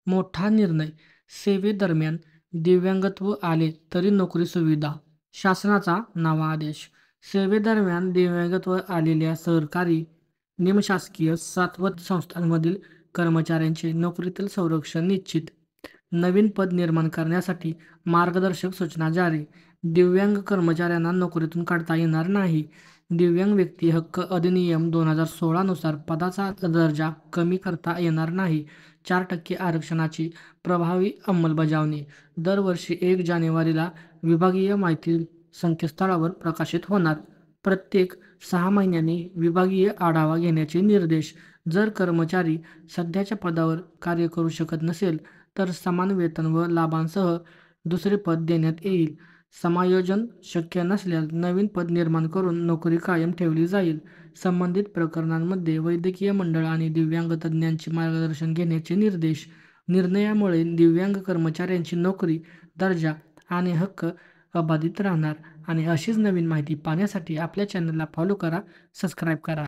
मोठा निर्णय. सेवेदरम्यान दिव्यांगत्व आले तरी नोकरी सुविधा. शासनाचा नवा आदेश. सेवेदरम्यान दिव्यांगत्व आलेल्या सरकारी, निमशासकीय, सातवत संस्थांमधील कर्मचाऱ्यांचे नोकरीतील संरक्षण निश्चित. नवीन पद निर्माण करण्यासाठी मार्गदर्शक सूचना जारी. दिव्यांग कर्मचाऱ्यांना नोकरीतून काढता येणार नाही. दिव्यांग व्यक्ती हक्क अधिनियम 2016 नुसार पदाचा दर्जा कमी करता येणार नाही. 4% आरक्षणाची प्रभावी अंमलबजावणी. दरवर्षी 1 जानेवारीला विभागीय माहिती संकेतस्थळावर प्रकाशित होणार. प्रत्येक 6 महिन्यांनी विभागीय आढावा घेण्याचे निर्देश. जर कर्मचारी सध्याच्या पदावर कार्य करू शकत नसेल तर समान वेतन व लाभांसह दुसरे पद देण्यात येईल. समायोजन शक्य नसल्यास नवीन पद निर्माण करून नोकरी कायम ठेवली जाईल. संबंधित प्रकरणांमध्ये वैद्यकीय मंडळ आणि दिव्यांग तज्ज्ञांचे मार्गदर्शन घेण्याचे निर्देश. निर्णयामुळे दिव्यांग कर्मचाऱ्यांची नोकरी, दर्जा आणि हक्क अबाधित राहणार. आणि अशीच नवीन माहिती पाहण्यासाठी आपल्या चॅनलला फॉलो करा, सबस्क्राईब करा.